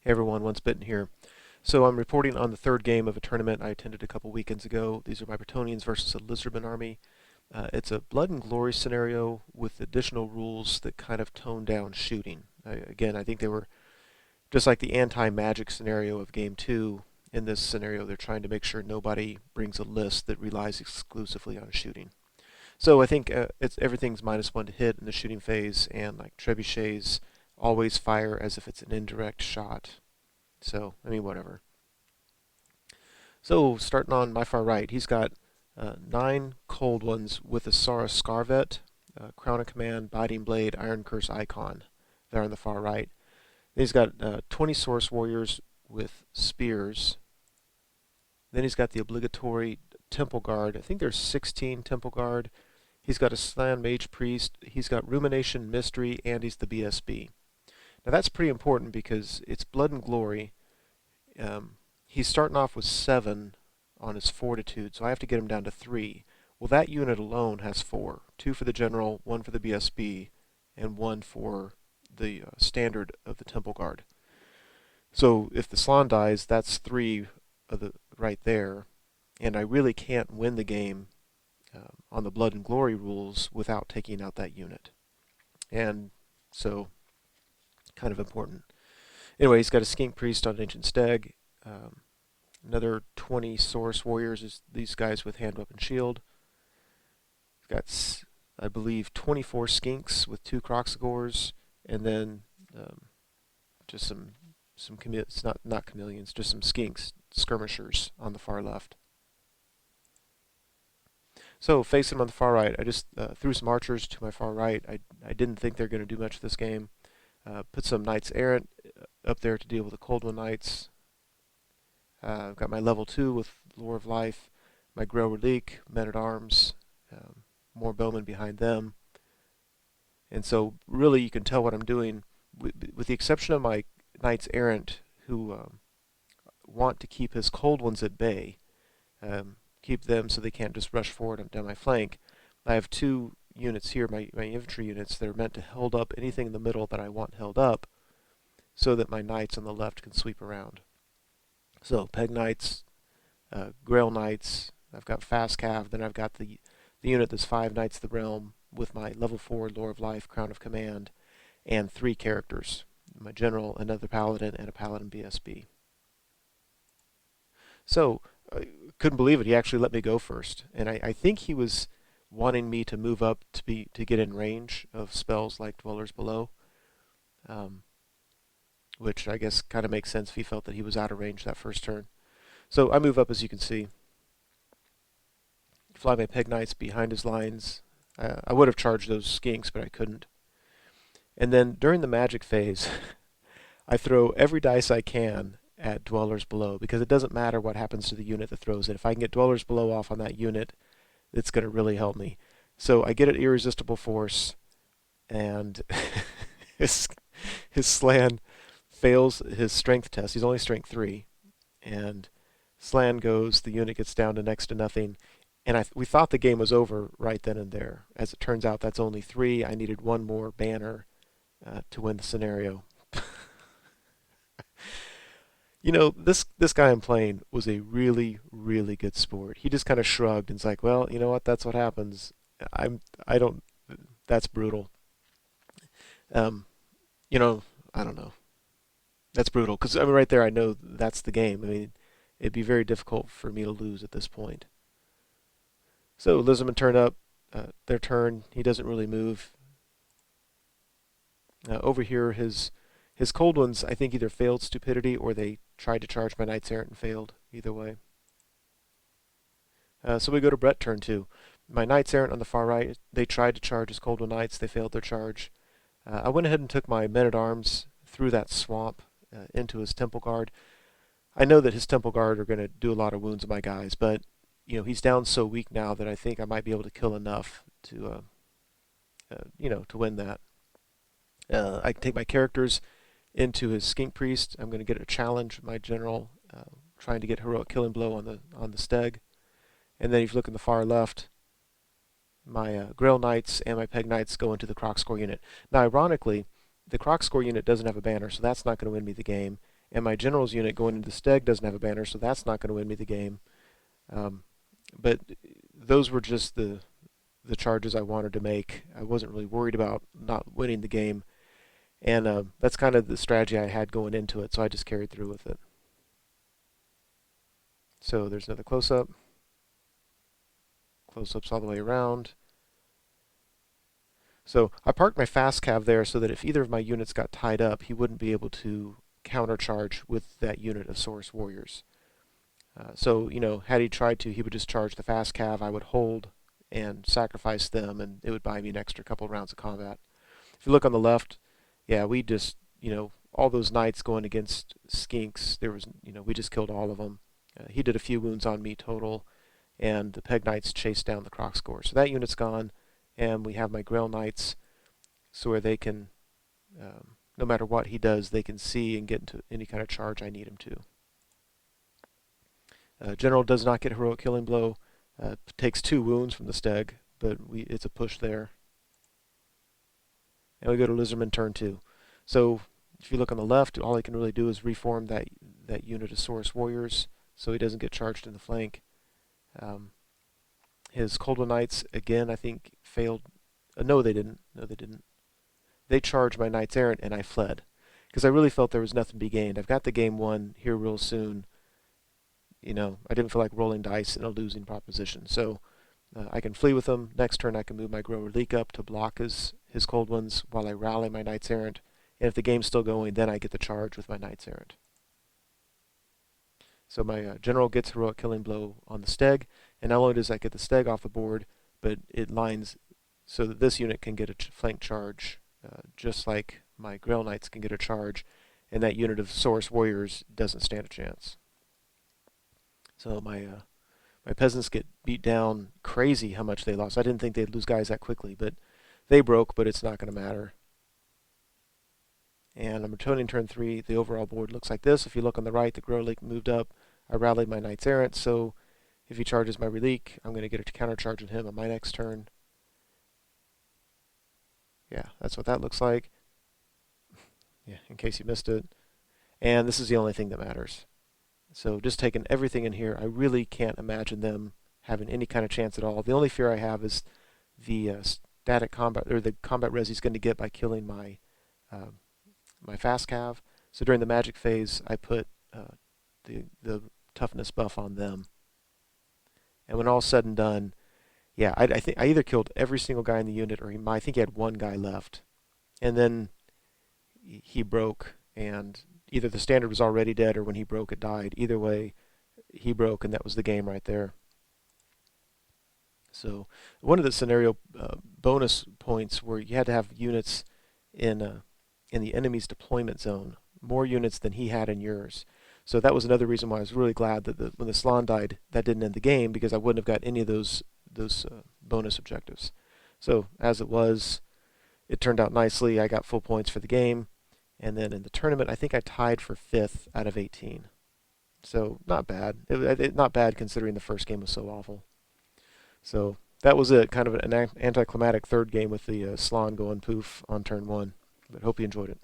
Hey everyone, Once Bitten here. So I'm reporting on the third game of a tournament I attended a couple weekends ago. These are my Bretonians versus a Lizardmen army. It's a blood and glory scenario with additional rules that kind of tone down shooting. Again, I think they were just like the anti-magic scenario of Game 2. In this scenario, they're trying to make sure nobody brings a list that relies exclusively on shooting. So I think everything's -1 to hit in the shooting phase, and like trebuchets always fire as if it's an indirect shot. So, I mean, whatever. So, starting on my far right, he's got 9 cold ones with a Sara Scarvet, Crown of Command, Biting Blade, Iron Curse icon there on the far right. Then he's got 20 Source Warriors with spears. Then he's got the obligatory Temple Guard. I think there's 16 Temple Guard. He's got a Slan Mage Priest. He's got Rumination Mystery, and he's the BSB. Now that's pretty important because it's Blood and Glory. He's starting off with 7 on his Fortitude, so I have to get him down to 3. Well, that unit alone has 4. 2 for the General, 1 for the BSB, and 1 for the standard of the Temple Guard. So if the Slan dies, that's 3 of the right there, and I really can't win the game on the Blood and Glory rules without taking out that unit. And so, kind of important. Anyway, he's got a Skink Priest on Ancient Stag. Another 20 Source Warriors is these guys with Hand, Weapon, Shield. He's got, I believe, 24 Skinks with 2 Croxagores, and then just some not chameleons, just some Skinks, skirmishers on the far left. So facing him on the far right, I just threw some archers to my far right. I didn't think they're going to do much this game. Put some Knights Errant up there to deal with the Cold One Knights. I've got my level 2 with Lore of Life, my Grail Relique, Men-at-Arms, more bowmen behind them. And so really you can tell what I'm doing, with the exception of my Knights Errant, who want to keep his Cold Ones at bay, keep them so they can't just rush forward down my flank. I have 2 units here, my infantry units, that are meant to hold up anything in the middle that I want held up, so that my knights on the left can sweep around. So Peg Knights, Grail Knights, I've got Fast Cav, then I've got the unit that's 5 Knights of the Realm with my level 4 Lore of Life, Crown of Command, and 3 characters. My General, another Paladin, and a Paladin BSB. So, I couldn't believe it, he actually let me go first. And I think he was wanting me to move up to get in range of spells like Dwellers Below. Which I guess kind of makes sense if he felt that he was out of range that first turn. So I move up, as you can see. Fly my Peg Knights behind his lines. I would have charged those Skinks, but I couldn't. And then during the magic phase, I throw every dice I can at Dwellers Below, because it doesn't matter what happens to the unit that throws it. If I can get Dwellers Below off on that unit, it's going to really help me. So I get an Irresistible Force, and his Slan fails his strength test. He's only strength 3, and Slan goes. The unit gets down to next to nothing, and we thought the game was over right then and there. As it turns out, that's only 3. I needed 1 more banner to win the scenario. You know, this guy I'm playing was a really, really good sport. He just kind of shrugged and's like, well, you know what? That's what happens. I don't. That's brutal. You know, I don't know. That's brutal, because I mean, right there, I know that's the game. I mean, it'd be very difficult for me to lose at this point. So Lizardmen turn up, their turn. He doesn't really move. Over here, his Cold Ones, I think, either failed stupidity or they tried to charge my Knights Errant and failed. Either way. So we go to Brett turn 2. My Knights Errant on the far right, they tried to charge his Cold One Knights. They failed their charge. I went ahead and took my Men-at-Arms through that swamp into his Temple Guard. I know that his Temple Guard are going to do a lot of wounds to my guys, but you know, he's down so weak now that I think I might be able to kill enough to to win that. I can take my characters into his Skink Priest. I'm going to get a challenge, my General, trying to get Heroic Killing Blow on the Steg. And then if you look in the far left, my Grail Knights and my Peg Knights go into the Croc Score unit. Now, ironically, the Croc Score unit doesn't have a banner, so that's not going to win me the game. And my general's unit going into the steg doesn't have a banner, so that's not going to win me the game. Um, but those were just the charges I wanted to make. I wasn't really worried about not winning the game, and that's kind of the strategy I had going into it, so I just carried through with it. So there's another close-up. Close-ups all the way around. So I parked my fast cav there so that if either of my units got tied up, he wouldn't be able to countercharge with that unit of Saurus warriors. So, had he tried to, he would just charge the fast cav. I would hold and sacrifice them, and it would buy me an extra couple rounds of combat. If you look on the left, yeah, we just, all those knights going against skinks, there was, we just killed all of them. He did a few wounds on me total, and the peg knights chased down the croc score. So that unit's gone, and we have my grail knights, so where they can, no matter what he does, they can see and get into any kind of charge I need him to. General does not get heroic killing blow. Takes 2 wounds from the steg, but it's a push there. And we go to Lizardmen turn 2. So if you look on the left, all he can really do is reform that unit of Saurus warriors, so he doesn't get charged in the flank. His Cold One Knights, again, I think failed. No, they didn't. No, they didn't. They charged my Knights Errant, and I fled. Because I really felt there was nothing to be gained. I've got the game won here real soon. I didn't feel like rolling dice in a losing proposition. So I can flee with them. Next turn, I can move my Grow Relique up to block his Cold Ones while I rally my Knights Errant. And if the game's still going, then I get the charge with my Knights Errant. So my General gets Heroic Killing Blow on the steg, and not only does that get the steg off the board, but it lines so that this unit can get a flank charge, just like my Grail Knights can get a charge, and that unit of Saurus Warriors doesn't stand a chance. So my peasants get beat down crazy how much they lost. I didn't think they'd lose guys that quickly, but they broke, but it's not going to matter. And I'm returning turn 3. The overall board looks like this. If you look on the right, the Grow Relique moved up. I rallied my Knights Errant, so if he charges my Relique, I'm going to get a counter charge on him on my next turn. Yeah, that's what that looks like. Yeah, in case you missed it. And this is the only thing that matters. So just taking everything in here, I really can't imagine them having any kind of chance at all. The only fear I have is the static combat, or the combat res he's going to get by killing my fast cav. So during the magic phase, I put the toughness buff on them. And when all's said and done, yeah, I think I either killed every single guy in the unit, or I think he had one guy left. And then he broke, and either the standard was already dead, or when he broke, it died. Either way, he broke, and that was the game right there. So one of the scenario bonus points where you had to have units in the enemy's deployment zone, more units than he had in yours. So that was another reason why I was really glad that when the Slan died, that didn't end the game, because I wouldn't have got any of those bonus objectives. So as it was, it turned out nicely. I got full points for the game, and then in the tournament, I think I tied for 5th out of 18. So not bad. Not bad considering the first game was so awful. So that was it, kind of an anticlimactic third game with the Slan going poof on turn 1. But hope you enjoyed it.